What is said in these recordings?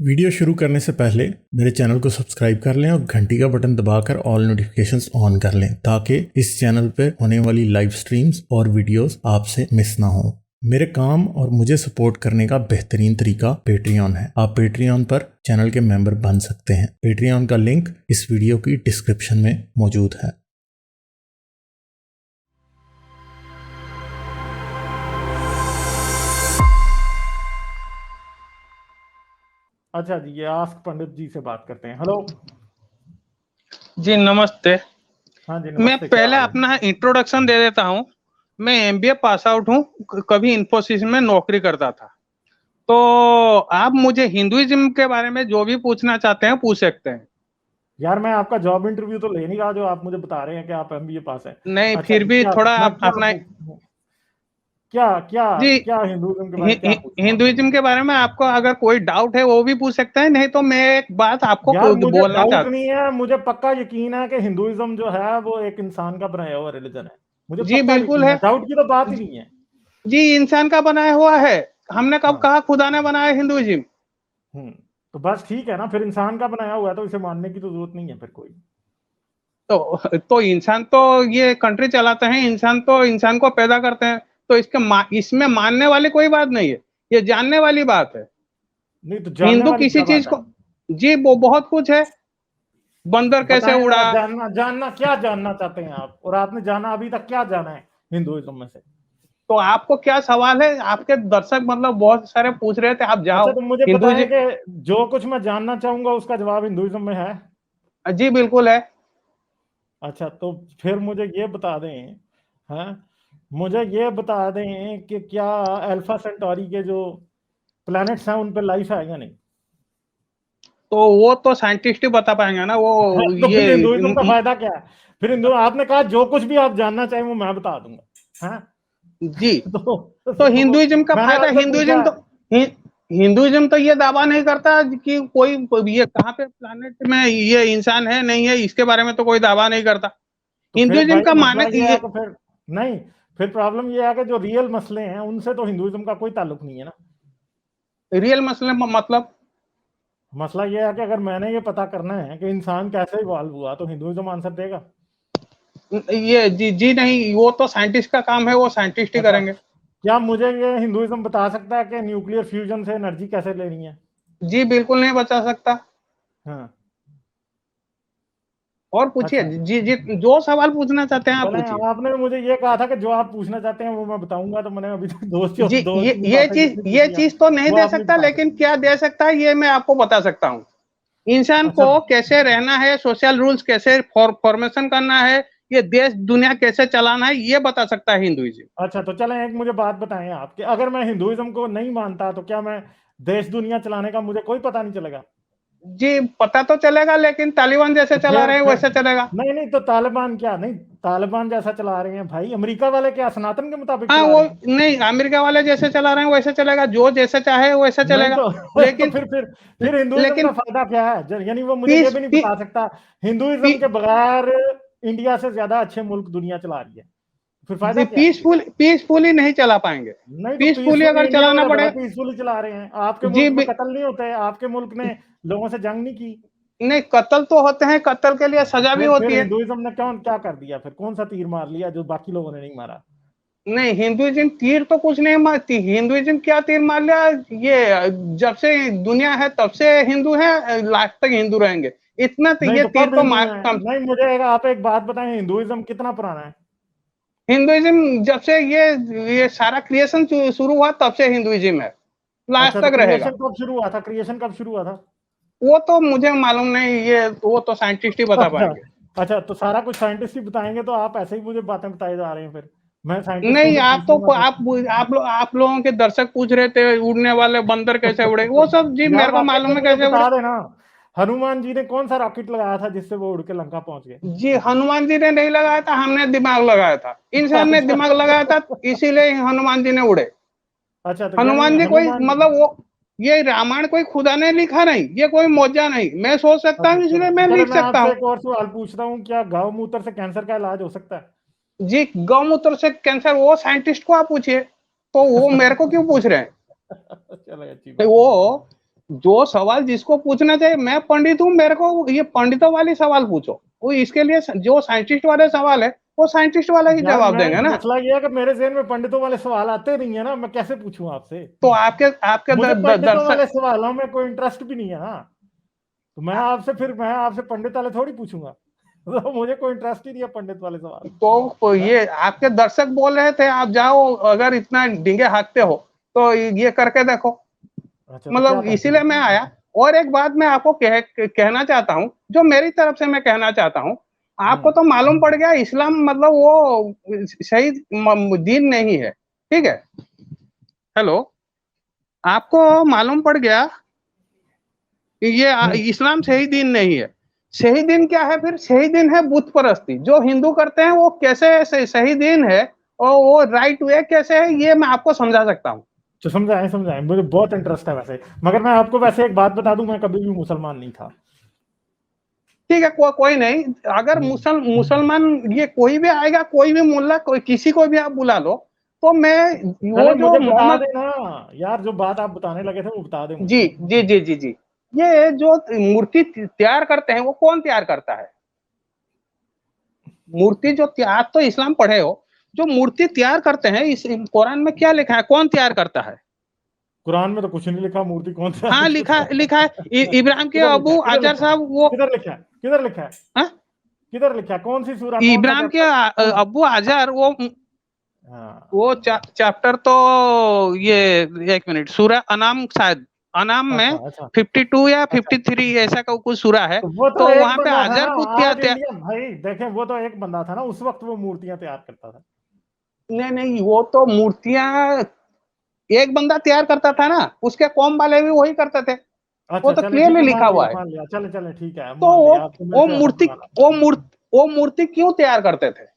Video शुरू करने से पहले मेरे चैनल को सब्सक्राइब कर लें और घंटी का बटन दबाकर ऑल नोटिफिकेशंस ऑन कर लें ताकि इस चैनल पर होने वाली लाइव स्ट्रीम्स और वीडियोस आपसे मिस ना हो। मेरे काम और मुझे सपोर्ट करने का बेहतरीन तरीका पेट्रियन है। आप पेट्रियन पर चैनल के मेंबर बन सकते हैं। पेट्रियन का लिंक इस वीडियो की डिस्क्रिप्शन में मौजूद है। अच्छा जी, ये आस्क पंडित जी से बात करते हैं। हेलो जी नमस्ते। हाँ जी नमस्ते। मैं पहले अपना इंट्रोडक्शन दे देता हूँ। मैं एमबीए पास आउट हूँ, कभी इन्फोसिस में नौकरी करता था। तो आप मुझे हिंदुइज्म के बारे में जो भी पूछना चाहते हैं पूछ सकते हैं। यार मैं आपका जॉब इंटरव्यू तो ले नहीं रहा जो आप मुझे बता रहे हैं कि आप एमबीए पास हैं। नहीं, अच्छा फिर जी, भी क्या थोड़ा मैं आप क्या अपना क्या क्या जी क्या हिंदुइज्म के बारे में क्या पूछूं आपसे? हिंदुइज्म के बारे में आपको अगर कोई डाउट है वो भी पूछ सकते हैं, नहीं तो मैं एक बात आपको यार मुझे बोलना डाउट चाहता नहीं है, मुझे पक्का यकीन है कि हिंदुइज्म जो है वो एक इंसान का बनाया हुआ रिलीजन है। मुझे हूँ। जी पक्का बिल्कुल यकीन है, है। डाउट की तो बात ही नहीं है। जी इंसान का बनाया हुआ है। हमने कब हाँ। कहा खुदा ने बनाया हिंदुइज्म? हम्म। तो बस ठीक है ना, फिर इंसान का बनाया हुआ है तो इसे मानने की तो जरूरत नहीं है फिर कोई। तो इंसान तो ये कंट्री चलाते हैं, इंसान तो इंसान को पैदा करते हैं। तो इसमें मानने वाली कोई बात नहीं है, ये जानने वाली बात है। नहीं तो जानने हिंदू वाली किसी क्या चीज बात है? को जी वो बहुत कुछ है। बंदर कैसे बताएं उड़ा? जरा, जानना जानना क्या जानना चाहते हैं आप, और आपने जाना अभी तक क्या जाना है हिंदुइज्म में से? तो आपको क्या सवाल है? आपके दर्शक मतलब बहुत सारे पूछ रहे थे, आप अच्छा जाओ तो मुझे बताएं हिंदुइज्म। कि जो कुछ मैं जानना चाहूंगा उसका जवाब हिंदुइज्म में है? जी बिल्कुल है। अच्छा तो फिर मुझे ये बता दें, हाँ, मुझे ये बता दें कि क्या अल्फा सेंटोरी के जो प्लैनेट्स हैं उन पर लाइफ है या नहीं? तो वो तो साइंटिस्ट ही बता पाएंगे ना वो। हाँ, तो ये फिर हिंदुइज्म का फायदा क्या है? फिर हिंदू आपने कहा जो कुछ भी आप जानना चाहें वो मैं बता दूंगा, हाँ। जी तो तो हिंदुइज्म का मैंने फायदा, आपसे पूछा। हिंदुइज्म तो ये दावा नहीं करता कि कोई ये कहाँ पे प्लानेट में ये इंसान है नहीं है, इसके बारे में तो कोई दावा नहीं करता। तो फिर हिंदुइज्म भाई का मसला माने ये है ये कि फिर नहीं, फिर प्रॉब्लम ये है कि जो रियल मसले हैं उनसे तो हिंदुइज्म का कोई ताल्लुक नहीं है ना। रियल मसले मतलब मसला ये है कि अगर मैंने ये पता करना है कि इंसान कैसे इवॉल्व हुआ तो हिंदुइज्म आंसर देगा। ये जी नहीं, वो तो साइंटिस्ट का काम है, वो साइंटिस्ट ही अच्छा, करेंगे। क्या मुझे ये हिंदुइज्म बता सकता है कि न्यूक्लियर फ्यूजन से एनर्जी कैसे लेनी है? जी बिल्कुल नहीं बचा सकता। हाँ। और पूछिए, अच्छा जी जो सवाल पूछना चाहते हैं आप चले, पूछिए। आपने मुझे ये कहा था कि जो आप पूछना चाहते हैं वो मैं बताऊंगा, तो मैंने अभी तक जी दो तीन बातें जितनी ये पूछी हैं चीज तो नहीं वो दे आप नहीं सकता, बता लेकिन सकते। क्या दे सकता है ये मैं आपको बता सकता हूँ। इंसान अच्छा। को कैसे रहना है, सोशल रूल्स कैसे फॉर्मेशन करना है, ये देश दुनिया कैसे चलाना है, ये बता सकता है हिंदुइज्म। अच्छा तो चलें, एक मुझे बात बताएं आप कि अगर मैं हिंदुइज्म को नहीं मानता तो क्या मैं देश दुनिया चलाने का मुझे कोई पता नहीं चलेगा? जी पता तो चलेगा, लेकिन तालिबान जैसे तो चला रहे हैं फिर वैसे चलेगा। नहीं नहीं, तो तालिबान क्या नहीं, तालिबान जैसा चला रहे हैं भाई, अमेरिका वाले क्या सनातन के मुताबिक हाँ चला वो रहे हैं? नहीं, अमेरिका वाले जैसे चला रहे हैं वैसे चलेगा, जो जैसे चाहे वैसे नहीं चलेगा। तो तो लेकिन फिर हिंदुइज्म का लेकिन फायदा क्या है? यानी वो मुझे ये पीस भी नहीं पी, बता सकता पी, हिंदुइज्म के बगैर इंडिया से ज्यादा अच्छे मुल्क दुनिया चला रही है, फिर फायदा जी क्या है? पीसफुली नहीं चला पाएंगे। नहीं तो पीसफुली पीसफुली अगर इंडिया चलाना वाले बड़ा पड़े। पीसफुली चला रहे हैं, आपके जी मुल्क में कत्ल नहीं होते, आपके मुल्क ने लोगों से जंग नहीं की। नहीं, कत्ल तो होते हैं, कत्ल के लिए सजा भी फिर होती है। हिंदुइज्म ने क्यों क्या कर दिया, फिर कौन सा तीर मार लिया जो बाकी लोगों ने नहीं मारा? नहीं, हिंदुइज्म तीर तो कुछ नहीं मारती। हिंदुइज्म क्या तीर मार लिया? ये जब से दुनिया है तब से हिंदू है, लास्ट तक हिंदू रहेंगे। इतना तो नहीं ये तो तीर कब तो हिंदू मार है? कम। नहीं मुझे आप एक बात बताएं, हिंदुइज्म कितना पुराना है? हिंदुइज्म जब से ये सारा क्रिएशन शुरू हुआ तब से हिंदुइज्म है, अच्छा लास्ट तो तक रहेगा। क्रिएशन कब शुरू हुआ था, क्रिएशन कब शुरू हुआ था? वो तो मुझे मालूम नहीं, ये वो तो साइंटिस्ट ही बता अच्छा। पाएंगे। अच्छा तो सारा कुछ साइंटिस्ट ही बताएंगे, तो आप ऐसे ही मुझे बातें बताए जा रहे हैं, फिर मैं साइंटिस्टों नहीं, से आप तो पूछूंगा फिर। आप लोगों के दर्शक पूछ रहे थे उड़ने वाले बंदर कैसे उड़े, वो सब जी यार मेरे को वाकई तो मालूम है मुझे कैसे बता उड़े। देना, हनुमान जी ने कौन सा रॉकेट लगाया था जिससे वो उड़ के लंका पहुंच गए? जी हनुमान जी ने नहीं लगाया था, हमने दिमाग लगाया था। इंसान ने अच्छा। दिमाग लगाया था, इसीलिए हनुमान जी ने उड़े। अच्छा तो यानी हनुमान जी कोई हनुमान। मतलब वो, ये रामायण कोई खुदा ने लिखा नहीं, ये कोई मौजा नहीं, मैं सोच सकता अच्छा हूँ चलो इसलिए मैं चलो, लिख मैं सकता आपसे हूँ। एक और सवाल पूछता हूँ, क्या गौमूत्र से कैंसर का इलाज हो सकता है? जी गौमूत्र से कैंसर, वो साइंटिस्ट को आप पूछिए, तो वो मेरे को क्यों पूछ रहे हैं? चलो अच्छी बात वो है। जो सवाल जिसको पूछना चाहिए, मैं पंडित हूँ, मेरे को ये पंडितों वाली सवाल पूछो, वो इसके लिए जो साइंटिस्ट वाले सवाल है वो साइंटिस्ट वाला ही यार जवाब मैं देंगे ना। मसला ये है कि मेरे ज़हन में पंडितों वाले सवाल आते नहीं है ना, मैं कैसे पूछूं आपसे? तो आपके मुझे पंडितों वाले दर्शक, सवालों में कोई इंटरेस्ट भी नहीं है ना, तो मैं आपसे पंडित वाले थोड़ी पूछूंगा। तो मुझे कोई इंटरेस्ट ही नहीं है पंडित वाले सवाल। तो ये आपके दर्शक बोल रहे थे आप जाओ, अगर इतना डींगे हाँकते हो तो ये करके देखो, अच्छा, तो क्या मतलब करते इसीलिए हैं? मैं आया। और एक बात मैं आपको कहना चाहता हूँ, जो मेरी तरफ से मैं कहना चाहता हूँ, आपको तो मालूम पड़ गया इस्लाम मतलब वो सही दीन नहीं है, ठीक है। हेलो, आपको मालूम पड़ गया कि ये इस्लाम सही दीन नहीं है। सही दीन क्या है फिर? सही दीन है बुत परस्ती। जो हिंदू करते हैं वो कैसे सही दीन है और वो राइट वे कैसे है, ये मैं आपको समझा सकता हूँ। तो समझाएं, मुझे बहुत इंटरेस्ट है वैसे। मगर मैं आपको वैसे एक बात बता दूं, मैं कभी भी मुसलमान नहीं था। ठीक है, कोई नहीं। अगर मुसलमान ये कोई भी आएगा, कोई भी मुल्ला, कोई किसी को भी आप बुला लो, तो मैं वो जो मुझे बता मोहम्मद, देना यार, जो बात आप बताने लगे थे वो बता दे मुझे। जी जी जी जी जी, ये जो मूर्ति तैयार करते हैं वो कौन तैयार करता है? मूर्ति जो आप तो इस्लाम पढ़े हो, जो मूर्ति तैयार करते हैं इस कुरान में क्या लिखा है, कौन तैयार करता है? कुरान में तो कुछ नहीं लिखा, मूर्ति कौन सा हाँ लिखा है इब्राहिम के अबू आजर साहब वो, किधर लिखा है? किधर लिखा है? हाँ? किधर लिखा है? कौन सी सूरा, कौन सा इब्राहिम के चैप्टर? अबू आजर हाँ, वो चैप्टर तो ये, एक मिनट, सूरा अनाम, शायद अनाम में अच्छा 52 या 53 ऐसा का कुछ सूरा है। तो वो तो तो एक वहां पे बंदा था आजर ना, को आज इंडिया भाई देखें, वो तो एक बंदा था ना, उस वक्त वो मूर्तियां तैयार करता था। नहीं, वो तो मूर्तियां एक बंदा तैयार करता था ना, उसके कौम वाले भी वही करते थे, वो अच्छा तो चले, ठीक क्लियरली है, लिखा हुआ है। मान लिया, चले ठीक है, तो मान लिया, आपको मेरे वो से ऐसा मूर्ति बनाना। वो मूर्ति क्यों तैयार करते थे,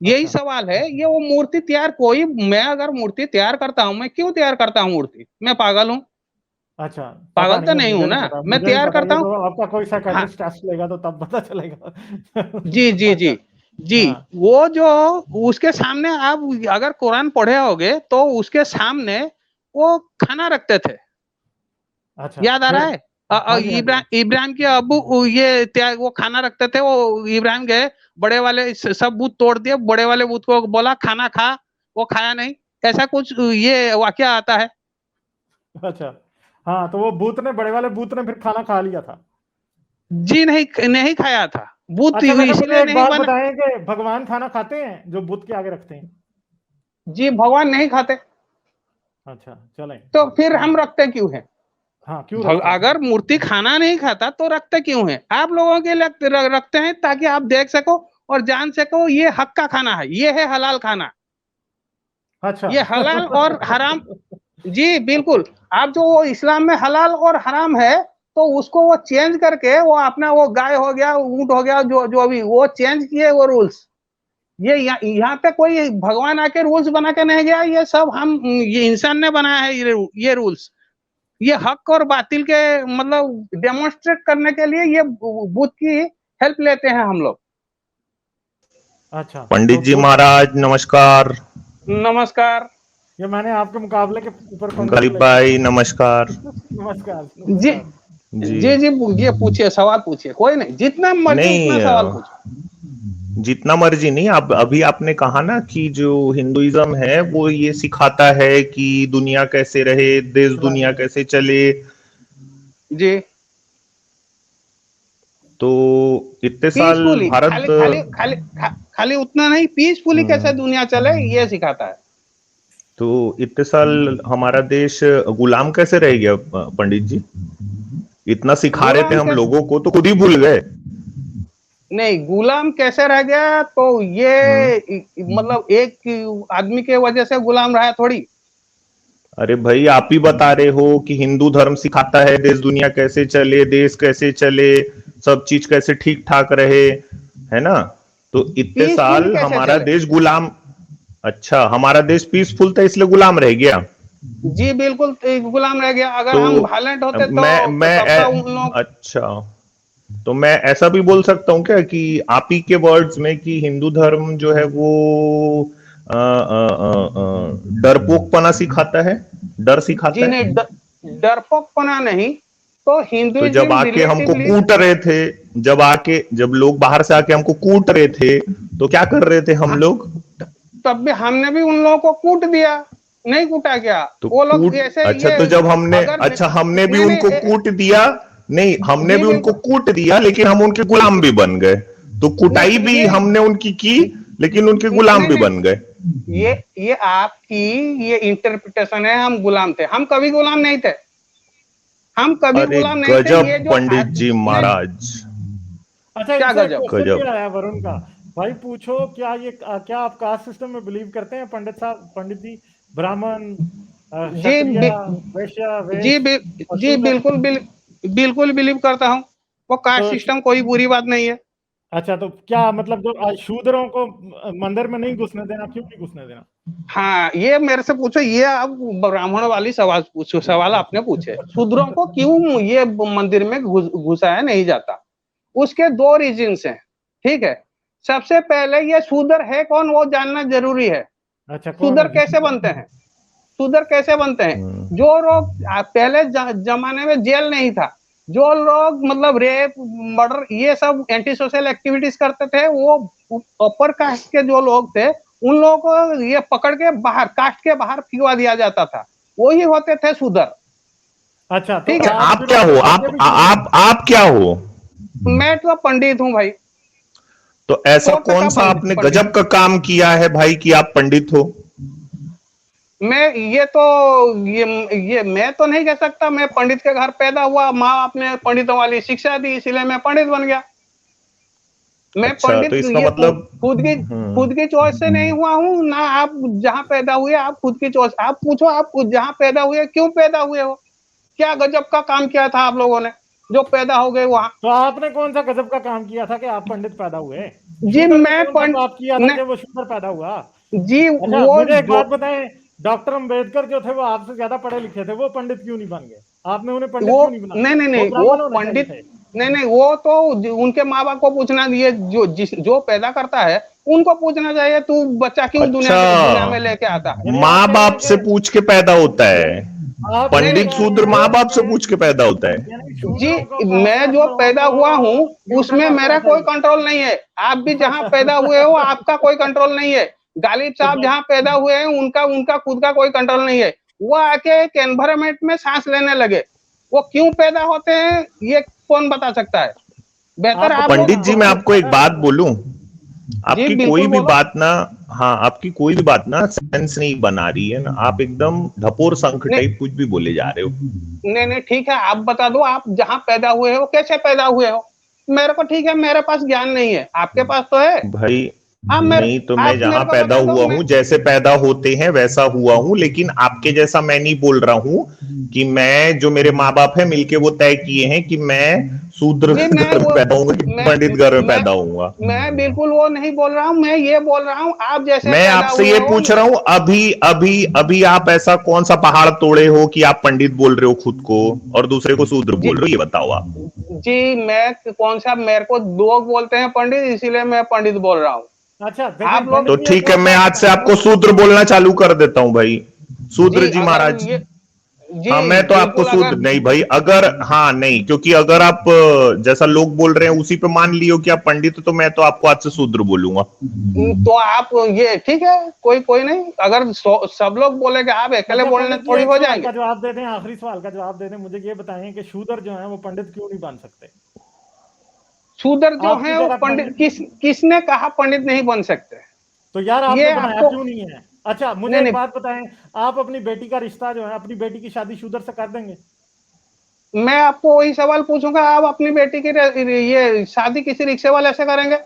यही अच्छा, सवाल है। ये वो मूर्ति तैयार, मैं अगर मूर्ति तैयार करता हूँ, मैं क्यों तैयार करता हूँ मूर्ति? मैं पागल हूँ? अच्छा, पता पागल तो नहीं है, नहीं हूं मुझे नहीं ना, पता, मैं मुझे नहीं तैयार पता, करता ये हूँ। तो आपका कोई हाँ, साइकेट्रिस्ट टेस्ट लेगा तो तब पता चलेगा। जी जी जी अच्छा, जी, हाँ, वो जो उसके सामने आप अगर कुरान पढ़े होगे तो उसके सामने वो खाना रखते थे, अच्छा, याद आ रहा फिर? है? हाँ जी, हाँ जी, इब्राहिम के अबू वो खाना रखते थे, वो इब्राहिम गए, बड़े वाले सब बूत तोड़ दिए, बड़े वाले बूत को बोला खाना खा, वो खाया नहीं, ऐसा कुछ ये वाकया आता है। अच्छा, हाँ, तो वो भूत ने, बड़े वाले भूत ने फिर खाना खा लिया था। जी नहीं, नहीं खाया था, बूत अच्छा, वैसे मुझे इसीलिए एक नहीं बात बना। बताएं कि भगवान खाना खाते हैं जो बुत के आगे रखते हैं? जी, भगवान नहीं खाते, अच्छा, चलें, तो फिर ठीक हम है। रखते क्यों हैं? हाँ, क्यों रखते हैं अगर फिर? मूर्ति खाना नहीं खाता तो रखते क्यों हैं? आप लोगों के लिए रखते हैं ताकि आप देख सको और जान सको ये हक का खाना है, ये है हलाल खाना, अच्छा। ये हलाल और हराम। जी बिल्कुल, आप जो वो इस्लाम में हलाल और हराम है, तो उसको वो चेंज करके वो अपना वो गाय हो गया, ऊंट हो गया, जो जो भी वो चेंज किए वो रूल्स। ये यहाँ पे कोई भगवान आके रूल्स बना के नहीं गया, ये सब ये इंसान ने बनाया है ये रूल्स। ये हक और बातिल के मतलब डेमोन्स्ट्रेट करने के लिए ये बुद्ध की हेल्प लेते हैं हम लोग। अच्छा, पंडित जी तो महाराज नमस्कार। नमस्कार ये मैंने आपके मुकाबले के ऊपर गरीब कॉन्ग्रेचुलेशन। भाई नमस्कार। नमस्कार, जी नमस्कार। जी जी, ये पूछिए, सवाल पूछिए, कोई नहीं, जितना मर्जी उतना सवाल नहीं, पूछो। जितना मर्जी नहीं। आप अभी आपने कहा ना कि जो हिंदुइज्म है वो ये सिखाता है कि दुनिया कैसे रहे, देश दुनिया कैसे चले। जी, तो इतने साल पीसफुली, भारत, खाली खाली खाली खाली उतना नहीं, पीसफुली कैसे दुनिया चले ये सिखाता है। तो इतने साल हमारा देश गुलाम कैसे रह गया पंडित जी? इतना सिखा रहे थे गुलाम हम कैसे, लोगों को, तो खुद ही भूल गए। नहीं गुलाम कैसे रह गया, तो ये मतलब एक आदमी के वजह से गुलाम रहा थोड़ी। अरे भाई, आप ही बता रहे हो कि हिंदू धर्म सिखाता है देश दुनिया कैसे चले, देश कैसे चले, सब चीज कैसे ठीक ठाक रहे, है ना? तो इतने पीसफुली साल कैसे हमारा चले। देश गुलाम, अच्छा हमारा देश पीसफुल था इसलिए गुलाम रह गया। जी बिल्कुल, गुलाम रह गया, अगर तो हम वायलेंट होते तो मैं तब तो उन लोग। अच्छा, तो मैं ऐसा भी बोल सकता हूँ क्या कि आप ही के वर्ड्स में कि हिंदू धर्म जो है वो डरपोकपना सिखाता है, डर जी सिखाता है? नहीं, डरपोकपना नहीं, तो तो हिंदुइज्म जब आके हमको रिलेटिवली कूट रहे थे, जब लोग बाहर से आके हमको कूट रहे थे, तो क्या कर रहे थे हम लोग? तब भी हमने भी उन लोगों को कूट दिया, नहीं कूटा क्या? तो वो लोग कूट, ऐसे अच्छा ये तो जब हमने, अगर अच्छा हमने भी नहीं उनको नहीं कूट दिया, नहीं हमने जी भी उनको बिल्कुल कूट दिया, लेकिन हम उनके गुलाम भी बन गए। तो कुटाई नहीं, भी ये हमने उनकी की, लेकिन उनके गुलाम नहीं भी नहीं बन गए। ये आपकी ये इंटरप्रिटेशन है। हम गुलाम थे, हम कभी गुलाम नहीं थे, हम कभी अरे गुलाम नहीं थे। गजब ये जो पंडित जी नहीं, महाराज, अच्छा, क्या इनसे एक गजब। क्वेश्चन भी गजब। आया वरुण का। भाई पूछो, क्या आप कास्ट सिस्टम में बिलीव करते हैं पंडित साहब, पंडित जी? ब्राह्मण, जी क्षत्रिय, वैश्य, जी वेश और जी शूद्र? बिल्कुल बिलीव करता हूँ। वो कास्ट तो सिस्टम कोई बुरी बात नहीं है। अच्छा, तो क्या मतलब जो शूद्रों को मंदिर में नहीं घुसने देना, क्यों नहीं घुसने देना? हाँ, ये मेरे से पूछो, ये आप ब्राह्मण वाली सवाल पूछो, सवाल आपने पूछे शूद्रों को क्यों ये मंदिर में घुसाया नहीं जाता। उसके दो रीजंस हैं, ठीक है। सबसे पहले ये शूद्र है कौन वो जानना जरूरी है। अच्छा, कौन शूद्र है? कैसे बनते हैं? शूद्र कैसे बनते हैं? जो लोग पहले जमाने में जेल नहीं था, जो लोग मतलब रेप, मर्डर, ये सब एंटी सोशल एक्टिविटीज करते थे, वो अपर कास्ट के जो लोग थे, उन लोगों को ये पकड़ के बाहर, कास्ट के बाहर फिरवा दिया जाता था। वही होते थे शूद्र। अच्छा, तो ठीक है। आप क्या हो? आप क्या हो? मैं तो पंडित हूँ भाई। तो ऐसा 100% कौन सा आपने पंडित। गजब का काम किया है भाई कि आप पंडित हो? मैं ये मैं तो नहीं कह सकता। मैं पंडित के घर पैदा हुआ, माँ बाप ने पंडितों वाली शिक्षा दी, इसलिए मैं पंडित बन गया। मैं अच्छा, पंडित तो इसका ये मतलब खुद की चॉइस से नहीं हुआ हूँ ना। आप जहाँ पैदा हुए, आप खुद की चॉइस, आप पूछो, आप जहाँ पैदा हुए क्यों पैदा हुए हो, क्या गजब का काम किया था आप लोगों ने जो पैदा हो गए वहां। तो आपने कौन सा गजब का काम किया था कि आप पंडित पैदा हुए? जी शूद्र ने मैं कौन सा पाप किया था कि वो शूद्र पैदा हुआ? जी अच्छा, वो मुझे एक जो बात बताएं, डॉक्टर अंबेडकर जो थे वो आपसे ज्यादा पढ़े लिखे थे, वो पंडित क्यों नहीं बन गए? आपने उन्हें पंडित वो क्यों नहीं बनाया? नहीं वो वो ब्राह्मण होने चाहिए पंडित थे। नहीं, वो तो उनके माँ बाप को पूछना चाहिए। जो पैदा करता है उनको पूछना चाहिए, तू बच्चा क्यों अच्छा, दुनिया में लेके आता है। यानी आप माँ कह रहे बाप हैं से पूछ के पैदा होता है। कि आप ये पंडित नहीं कह शूद्र रहे माँ बाप से हैं पूछ के पैदा होता है। यानी जी, शूद्रों को, कास्ट मैं कास्ट जो लोगों पैदा को हुआ हूँ न्यूट्रल उसमें कर मेरा देना कोई चाहिए। कंट्रोल नहीं है। आप भी जहाँ पैदा हुए हो आपका कोई कंट्रोल नहीं है। गालिब तो साहब जहाँ पैदा हुए हैं उनका उनका खुद का कोई कंट्रोल नहीं है। वो आके एक एनवायरमेंट में सांस लेने लगे, वो क्यों पैदा होते हैं ये कौन बता सकता है? बेहतर आप आप बताइए लोग पंडित ना, जी, मैं आपको आपको पता एक है बात तो? बोलूं? जी आपकी कोई बिल्कुल भी बोलो। बात ना, हाँ, आपकी कोई भी बात ना सेंस नहीं बना रही है ना। आप एकदम ढपोर शंख नहीं टाइप कुछ भी बोले जा रहे हो। नहीं ठीक है, आप बता दो आप जहाँ पैदा हुए हो कैसे पैदा हुए हो। मेरे को ठीक है, मेरे पास ज्ञान नहीं है, आपके पास तो है। भाई आप मेरे नहीं, तो मैं आप जहां मेरे को पैदा बता दो। हुआ मैं हूं, जैसे पैदा होते हैं वैसा हुआ हूं, लेकिन आपके जैसा मैं नहीं बोल रहा हूं कि मैं, जो मेरे माँ बाप है मिलके वो तय किए हैं कि मैं शूद्र जी घर में पैदा होऊंगा कि पंडित घर में पैदा होऊंगा। मैं बिल्कुल वो नहीं बोल रहा हूँ। मैं ये बोल रहा हूँ आप जैसे मैं पैदा आपसे हुए ये हो। पूछ रहा हूं, अभी अभी अभी आप ऐसा कौन सा पहाड़ तोड़े हो कि आप पंडित बोल रहे हो खुद को और दूसरे को शूद्र जी बोल रहे हो? ये बताओ आप। जी मैं कौन सा, मेरे को लोग बोलते हैं पंडित, इसीलिए मैं पंडित बोल रहा हूँ। अच्छा देखिए आप लोग तो पंडित जी, एक ठीक है, और मैं बात आज से बताएं। आपको शूद्र बोलना चालू कर देता हूं भाई। शूद्र जी जी अगर महाराज। ये हाँ, जी मैं तो आपको बिल्कुल शूद्र अगर नहीं भाई, अगर, हाँ नहीं, क्योंकि अगर आप जैसा लोग बोल रहे हैं उसी पे मान लियो कि आप पंडित हो, तो मैं तो आपको आज से शूद्र बोलूंगा। तो आप ये ठीक है, कोई कोई नहीं। अगर सब लोग बोलेंगे आप अकेले अच्छा बोलने पंडित जी, थोड़ी एक हो सवाल जाएंगे। का जवाब दे दें, आखिरी सवाल का जवाब दे दें। मुझे ये बताएं कि शूद्र जो है वो पंडित क्यों नहीं बन सकते? शूद्र जो आपकी है वो जगह पंडित, किसने कहा पंडित नहीं बन सकते? तो यार आपने ये बनाया आपको क्यों नहीं है? अच्छा मुझे नहीं एक नहीं बात बताएं, आप अपनी बेटी का रिश्ता जो है, अपनी बेटी की शादी शूद्र से कर देंगे? मैं आपको वही सवाल पूछूंगा, आप अपनी बेटी की ये शादी किसी रिक्शे वाले से करेंगे?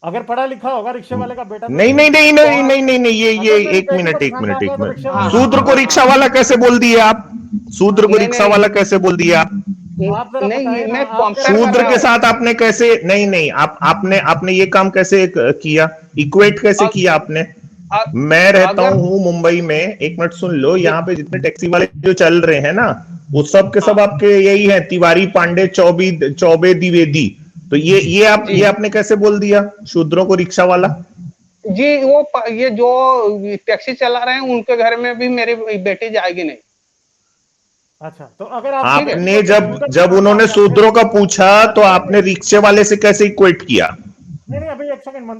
अगर पढ़ा लिखा होगा रिक्शे वाले का बेटा तो नहीं नहीं नहीं तो नहीं नहीं नहीं नहीं, ये अगर मेरी एक बेटी को मिनट, एक पसंद आ मिनट, गया एक तो रिक्शे मिनट। वाले से शूद्र शादी को कर रिक्शा देंगे। वाला कैसे बोल दिए आप? शूद्र को नहीं रिक्शा वाला कैसे बोल दिए आप? आप जरा नहीं बताएं ना, मैं आप कंपेयर कर शूद्र रहा के हूँ। साथ आपने कैसे, नहीं नहीं, आपने आपने ये काम कैसे किया? इक्वेट कैसे अब किया आपने? अ- मैं रहता अगर हूं मुंबई में, एक मिनट सुन लो, जी यहाँ पे जितने टैक्सी वाले जो चल रहे हैं ना, वो सब के सब हाँ आपके यही हैं, तिवारी, पांडे, चौबे, द्विवेदी। तो ये जी आपने कैसे बोल दिया शूद्रों को रिक्शा वाला? जी ये जो टैक्सी चला रहे हैं उनके घर में भी मेरी बेटी जाएगी नहीं। अच्छा, तो अगर आप आपने जब उन्होंने शूद्रों का पूछा तो आपने रिक्शे वाले से कैसे इक्वेट किया? नहीं अभी एक सेकंड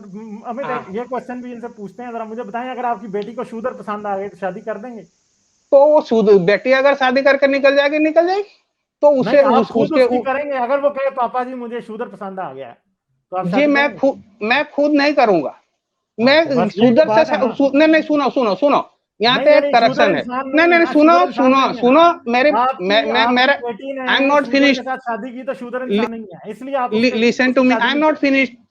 अमित, ये क्वेश्चन भी इनसे पूछते हैं, जरा मुझे बताएं, अगर आपकी बेटी को शूदर पसंद आ गए तो शादी कर देंगे? तो वो शूद्र बेटी अगर शादी करके निकल जाएगी तो उसे आप खुद उसके उसकी करेंगे? अगर वो कहे पापा जी मुझे शूदर पसंद आ गया है तो आप जी मैं खुद नहीं करूंगा। मैं बस यही शूदर बात से है ना। नहीं सुनो यहाँ पे एक करेक्शन है। नहीं सुनो मेरा बेटी आई एम ने नॉट शूदर के फिनिश्ड। साथ शादी की तो शूदर इंसान नहीं है, इसलिए आप listen to me, I am not finished. हाँ।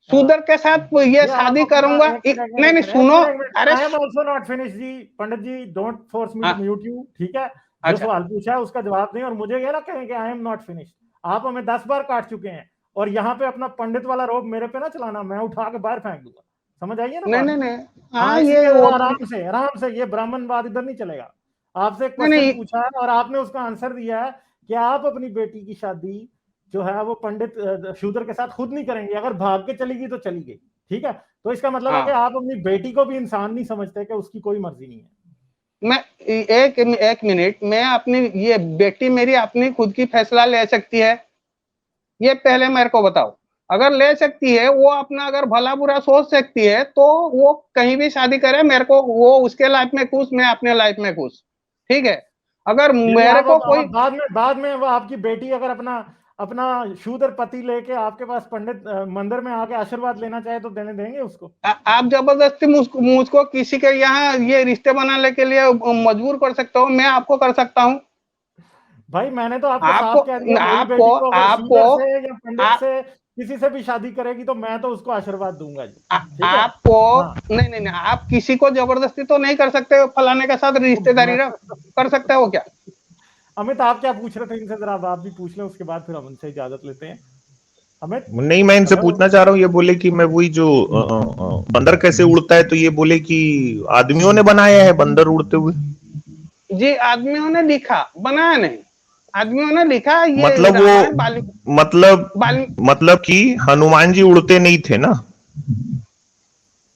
शूदर के साथ ये शादी करूंगा। नहीं सुनो, अरे I am also not finish जी। Pandit ji don't force me to mute you, ठीक है? जो अच्छा सवाल पूछा है उसका जवाब दें, और मुझे ये ना कहें कि आई एम नॉट फिनिश। आप हमें 10 बार काट चुके हैं, और यहाँ पे अपना पंडित वाला रोग मेरे पे ना चलाना, मैं उठा के बाहर फेंक दूंगा। समझ आइए ना बात? नहीं हाँ, ये इसलिए वो आराम से, ये ब्राह्मणवाद इधर नहीं चलेगा। आपसे नहीं क्वेश्चन पूछा है और आपने उसका आंसर दिया है कि आप अपनी बेटी की शादी जो है वो पंडित शूद्र के साथ खुद नहीं करेंगे। अगर भाग के चली गई तो चली गई, ठीक है? तो इसका मतलब है कि आप अपनी बेटी को भी इंसान नहीं समझते, कि उसकी कोई मर्जी नहीं है। मैं एक मिनट, मैं अपनी ये बेटी मेरी अपनी खुद की फैसला ले सकती है, ये पहले मेरे को बताओ। अगर ले सकती है, वो अपना अगर भला बुरा सोच सकती है, तो वो कहीं भी शादी करे, मेरे को वो उसके लाइफ में खुश, मैं अपने लाइफ में खुश, ठीक है? अगर मेरे को कोई बाद में वो आपकी बेटी अगर अपना शूद्र पति लेके आपके पास पंडित मंदिर में आके आशीर्वाद लेना चाहे तो देने देंगे उसको? आप जबरदस्ती मुझको किसी के यहाँ ये रिश्ते बनाने के लिए मजबूर कर सकते हो, मैं आपको कर सकता हूँ? भाई मैंने तो आपको साफ कह दिया, मेरी बेटी को अगर शूद्र से या पंडित से किसी से भी शादी करेगी तो मैं तो उसको आशीर्वाद दूंगा जी। आपको नहीं आप किसी को जबरदस्ती तो नहीं कर सकते, फलाने के साथ रिश्तेदारी कर सकते हो क्या? अमित आप क्या पूछ रहे थे इनसे, जरा आप भी पूछ लें, उसके बाद फिर हम उनसे इजाजत लेते हैं। अमित नहीं, मैं इनसे पूछना चाह रहा हूँ, ये बोले कि मैं वही जो बंदर कैसे उड़ता है, तो ये बोले कि आदमियों ने बनाया है बंदर उड़ते हुए। जी आदमियों ने लिखा, बनाया नहीं, आदमियों ने लिखा। ये मतलब वो मतलब कि हनुमान जी उड़ते नहीं थे ना?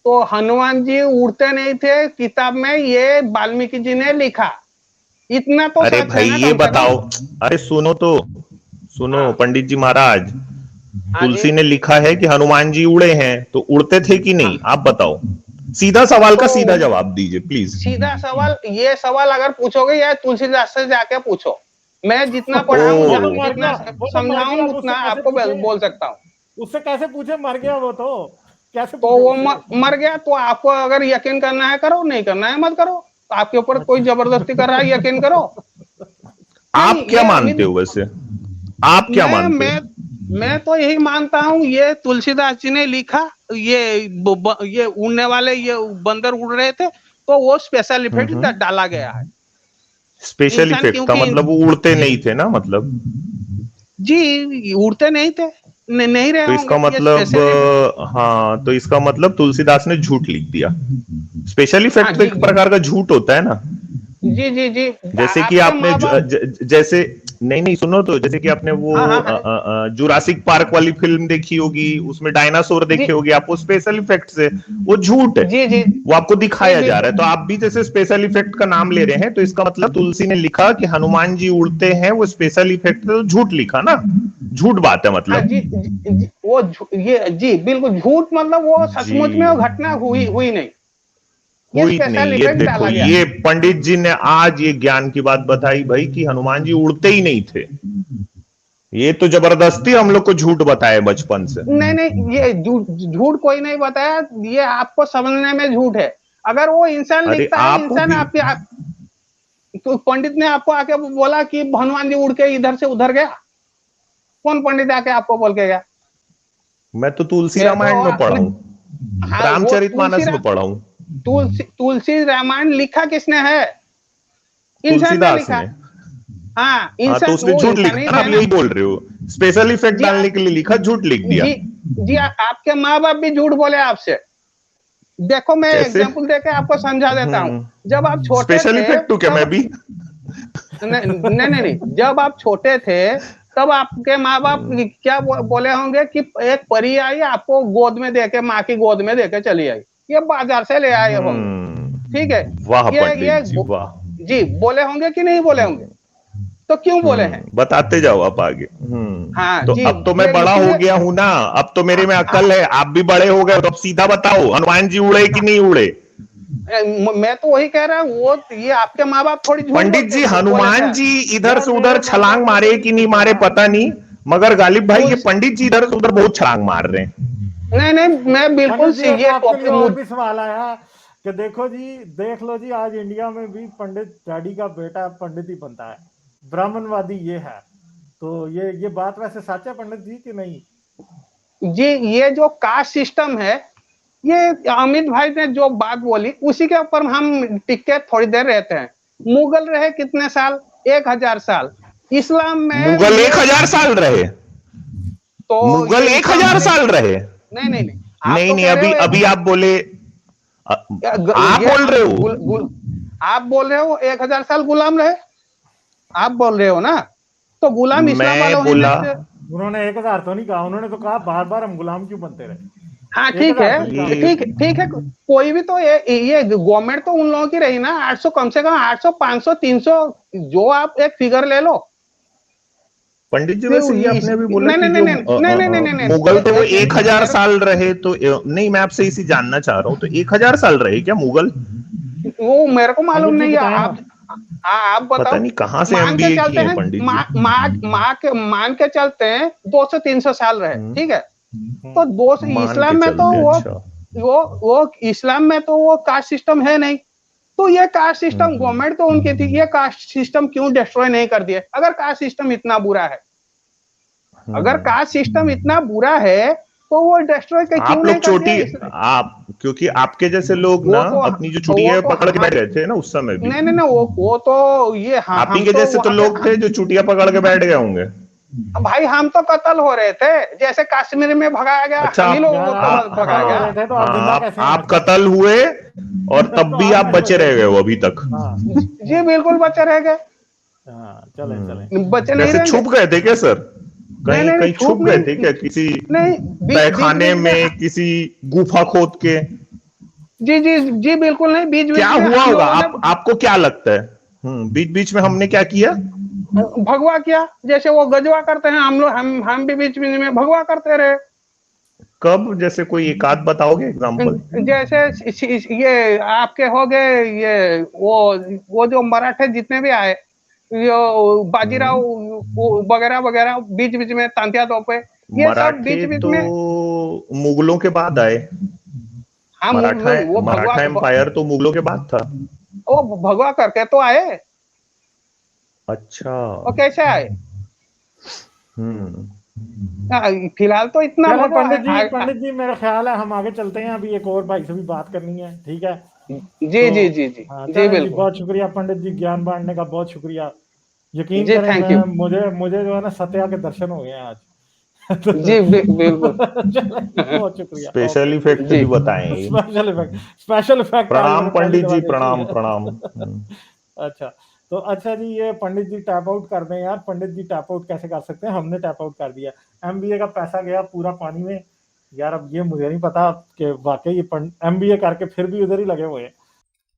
तो हनुमान जी उड़ते नहीं थे, किताब में ये वाल्मीकि जी ने लिखा, इतना तो अरे भाई ये बताओ, अरे सुनो पंडित जी महाराज, तुलसी ने लिखा है कि हनुमान जी उड़े हैं, तो उड़ते थे कि नहीं? आप बताओ, सीधा सवाल का सीधा जवाब दीजिए प्लीज। सीधा सवाल, ये सवाल अगर पूछोगे या तुलसीदास से जाके पूछो, मैं जितना पढ़ा हूँ, जितना समझाऊं उतना आपको बोल सकता हूँ। उससे कैसे पूछे? मर गया वो तो, कैसे? तो वो मर गया, तो आपको अगर यकीन करना है करो, नहीं करना है मत करो। आपके ऊपर कोई जबरदस्ती कर रहा है, यकीन करो। आप क्या मानते हो वैसे? आप क्या मानते हो? मैं तो यही मानता हूँ, ये तुलसीदास जी ने लिखा, ये उड़ने वाले ये बंदर उड़ रहे थे, तो वो स्पेशल इफेक्ट डाला गया है। स्पेशल इफेक्ट का मतलब वो उड़ते नहीं थे ना? मतलब जी उड़ते नहीं थे, नहीं रहे। तो इसका मतलब हाँ, तो इसका मतलब तुलसीदास ने झूठ लिख दिया। स्पेशल इफेक्ट तो एक प्रकार का झूठ होता है ना? जी जी जी, जैसे कि आपने जैसे नहीं सुनो, तो जैसे कि आपने वो जुरासिक पार्क वाली फिल्म देखी होगी, उसमें डायनासोर देखे होगे आप, वो स्पेशल इफेक्ट से, वो झूठ है। जी जी, वो आपको दिखाया जा रहा है। तो आप भी जैसे स्पेशल इफेक्ट का नाम ले रहे हैं, तो इसका मतलब तुलसी ने लिखा कि हनुमान जी उड़ते हैं, वो स्पेशल इफेक्ट, तो झूठ लिखा ना? झूठ बात है मतलब। जी, वो ये जी बिल्कुल झूठ, मतलब वो सचमुच में वो घटना हुई नहीं। हुई नहीं। ये देखो, ये पंडित जी ने आज ये ज्ञान की बात बताई भाई कि हनुमान जी उड़ते ही नहीं थे। ये तो जबरदस्ती हम लोग को झूठ बताए बचपन से। नहीं ये झूठ कोई नहीं बताया, ये आपको समझने में झूठ है। अगर वो इंसान लिखता है, इंसान आपके तो पंडित ने आपको आके बोला कि हनुमान जी उड़ के इधर से उधर गया, कौन पंडित आके आपको बोल के गया? मैं तो तुलसी रामायण में पढ़ा हूँ, रामचरितमानस में पढ़ा हूँ। तुलसी रामायण लिखा किसने है? इंसान ने लिखा। हाँ, इंसान तो उसने झूठ लिखा ना? आप यही बोल रहे हो, स्पेशल इफेक्ट डालने के लिए लिखा, झूठ लिख दिया। जी आपके माँ बाप भी झूठ बोले आपसे। देखो मैं एग्जांपल देके आपको समझा देता हूँ। जब आप छोटे थे, स्पेशल इफेक्ट तो क्या मैं भी नहीं, जब आप छोटे थे तब आपके माँ बाप क्या बोले होंगे कि एक परी आई, आपको गोद में देके, माँ की गोद में देके चली आई, ये बाजार से ले आए होंगे, ठीक है? वाह पंडित जी, वाह। जी बोले होंगे कि नहीं बोले होंगे? तो क्यों बोले हैं? बताते जाओ आप आगे। हाँ तो जी, अब तो मैं ये बड़ा हो इसीलिए- गया हूं ना, अब तो मेरे में अक्ल है, आप भी बड़े हो गए, तो अब सीधा बताओ हनुमान जी उड़े कि नहीं उड़े? मैं तो वही कह रहा हूँ, वो ये आपके माँ बाप थोड़ी झूठ पंडित जी, बोले हनुमान थे। जी इधर से यार, उधर मेरे माँ छलांग बाप ने मारे कभी कि नहीं नहीं मारे कहा। पता नहीं, मगर गालिब भाई ये तो पंडित जी इधर से उधर बहुत छलांग मार रहे हैं। नहीं, मैं बिल्कुल पंडित जी, एक ये आपके लिए और टॉपिक भी सवाल आया कि देखो जी, देख लो जी, आज इंडिया में भी पंडित डैडी का बेटा पंडित ही बनता है, ब्राह्मणवादी ये है। तो ये बात वैसे सच है पंडित जी कि नहीं? जी, ये जो कास्ट सिस्टम है, ये अमित भाई ने जो बात बोली उसी के ऊपर हम टिके थोड़ी देर रहते हैं। मुगल रहे कितने साल? 1000 साल। इस्लाम में मुगल ये 1000 साल रहे? तो मुगल ये इस्लाम 1000 में साल रहे? नहीं, आप नहीं तो नहीं, कह रहे अभी हो अभी आप बोले, आप ये बोल रहे हो, आप बोल रहे हो 1000 साल गुलाम रहे, आप बोल रहे हो ना? तो गुलाम इस्लाम मैं वालों बोला, ने उन्होंने 1000 तो नहीं कहा, उन्होंने तो कहा बार बार हम गुलाम क्यों बनते रहे। हाँ ठीक 1000 तो नहीं है, कहा। ठीक है, कोई भी तो ये गवर्नमेंट तो उन लोगों की रही ना, 800 कम से कम 800 500 300 जो आप एक फिगर ले लो। पंडित जी वैसे ये आपने अभी बोला नहीं कि नहीं जो नहीं नहीं नहीं नहीं मुगल तो वो 1000 साल रहे, तो नहीं, मैं आपसे इसी जानना चाह रहा हूँ, तो 1000 साल रहे क्या मुगल? वो मेरे को मालूम पंडित जी नहीं है, बताएं आप ना। आप बताओ। पता नहीं कहाँ से मान के एमबीए चलते किए हैं हैं, पंडित जी। मान के चलते हैं 200-300 साल रहे, ठीक है? तो मान इस्लाम के में तो चलते, वो अच्छा। वो इस्लाम में तो वो कास्ट सिस्टम है नहीं, तो ये कास्ट सिस्टम गवर्नमेंट तो उनकी थी, ये कास्ट सिस्टम क्यों डिस्ट्रॉय नहीं कर दिए? अगर कास्ट सिस्टम इतना बुरा है, अगर कास्ट सिस्टम इतना बुरा है तो वो डिस्ट्रॉय क्यों आप नहीं लोग कर चोटी, दिया? आप, क्योंकि आपके जैसे लोग वो ना तो अपनी जो चुटिया पकड़ के बैठ गए थे ना उस समय भी, नहीं, वो तो ये आप ही हम के तो जैसे तो वहां लोग थे जो चुटिया पकड़ के बैठ गए होंगे। भाई हम तो कत्ल हो रहे थे, जैसे कश्मीर में भगाया गया, अच्छा, हम ही लोगों यार, को आप तो भगाया कत्ल हो गया। रहे थे तो आप जिंदा कैसे हैं आप आज तक? कत्ल हुए और तब तो भी आप कैसे बचे रह गए हो अभी तक। हाँ जी बिल्कुल बचे रह गए, हाँ, चले बचे नहीं कैसे रहेंगे। छुप गए थे क्या सर? कहीं नहीं, कहीं छुप गए थे नहीं, क्या, किसी नहीं, तहखाने में, किसी गुफा खोद के? जी बिल्कुल नहीं, बीच क्या बीच में हुआ हम होगा, लोगों ने आपको क्या लगता है? बीच बीच में हमने क्या किया? भगवा किया, जैसे वो गजवा करते हैं, हम लोग हम भी बीच बीच में भगवा करते रहे। कब, जैसे कोई एक आध बताओगे एग्जांपल? जैसे ये आपके हो गए, ये वो जो मराठे जितने भी आए, ये बाजीराव वगैरह वगैरह, बीच बीच में तांत्या तोपे, ये सब मराठे बीच बीच तो में। मुगलों के बाद आए। हाँ, वो मराठा एम्पायर तो मुगलों के बाद था। वो भगवा करके तो आए। अच्छा। वो कैसे आए? फिलहाल तो इतना चलो भगवा पंडित जी मेरा ख्याल है हम आगे चलते हैं, अभी एक और भाई से भी बात करनी है, ठीक है? जी हाँ, जी चलें जी, बिल्कुल बहुत शुक्रिया पंडित जी, ज्ञान बांटने का बहुत शुक्रिया। यकीन जी, करें, थैंक यू मुझे जो है ना सत्या के दर्शन हो गए हैं आज। जी बिल्कुल बहुत शुक्रिया। स्पेशल इफेक्ट जी। भी बताएं ये। Special effect. प्रणाम पंडित जी, प्रणाम प्रणाम। अच्छा, तो अच्छा जी, ये पंडित जी टैप आउट कर दें यार। पंडित जी टैप आउट कैसे कर सकते हैं? हमने टैप आउट कर दिया, एमबीए का पैसा गया पूरा पानी में यार। अब ये मुझे नहीं पता कि वाकई ये एमबीए करके फिर भी उधर ही लगे हुए हैं।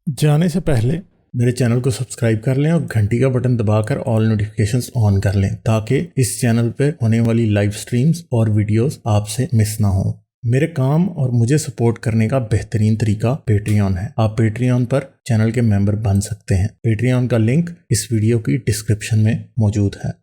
जाने से पहले मेरे चैनल को सब्सक्राइब कर लें और घंटी का बटन दबाकर ऑल नोटिफिकेशंस ऑन कर लें, ताकि इस चैनल पे होने वाली लाइव स्ट्रीम्स और वीडियोस आपसे मिस ना हो। मेरे काम और मुझे सपोर्ट करने का बेहतरीन तरीका पेट्रियन है। आप पेट्रियन पर चैनल के मेंबर बन सकते हैं। पेट्रियन का लिंक इस वीडियो की डिस्क्रिप्शन में मौजूद है।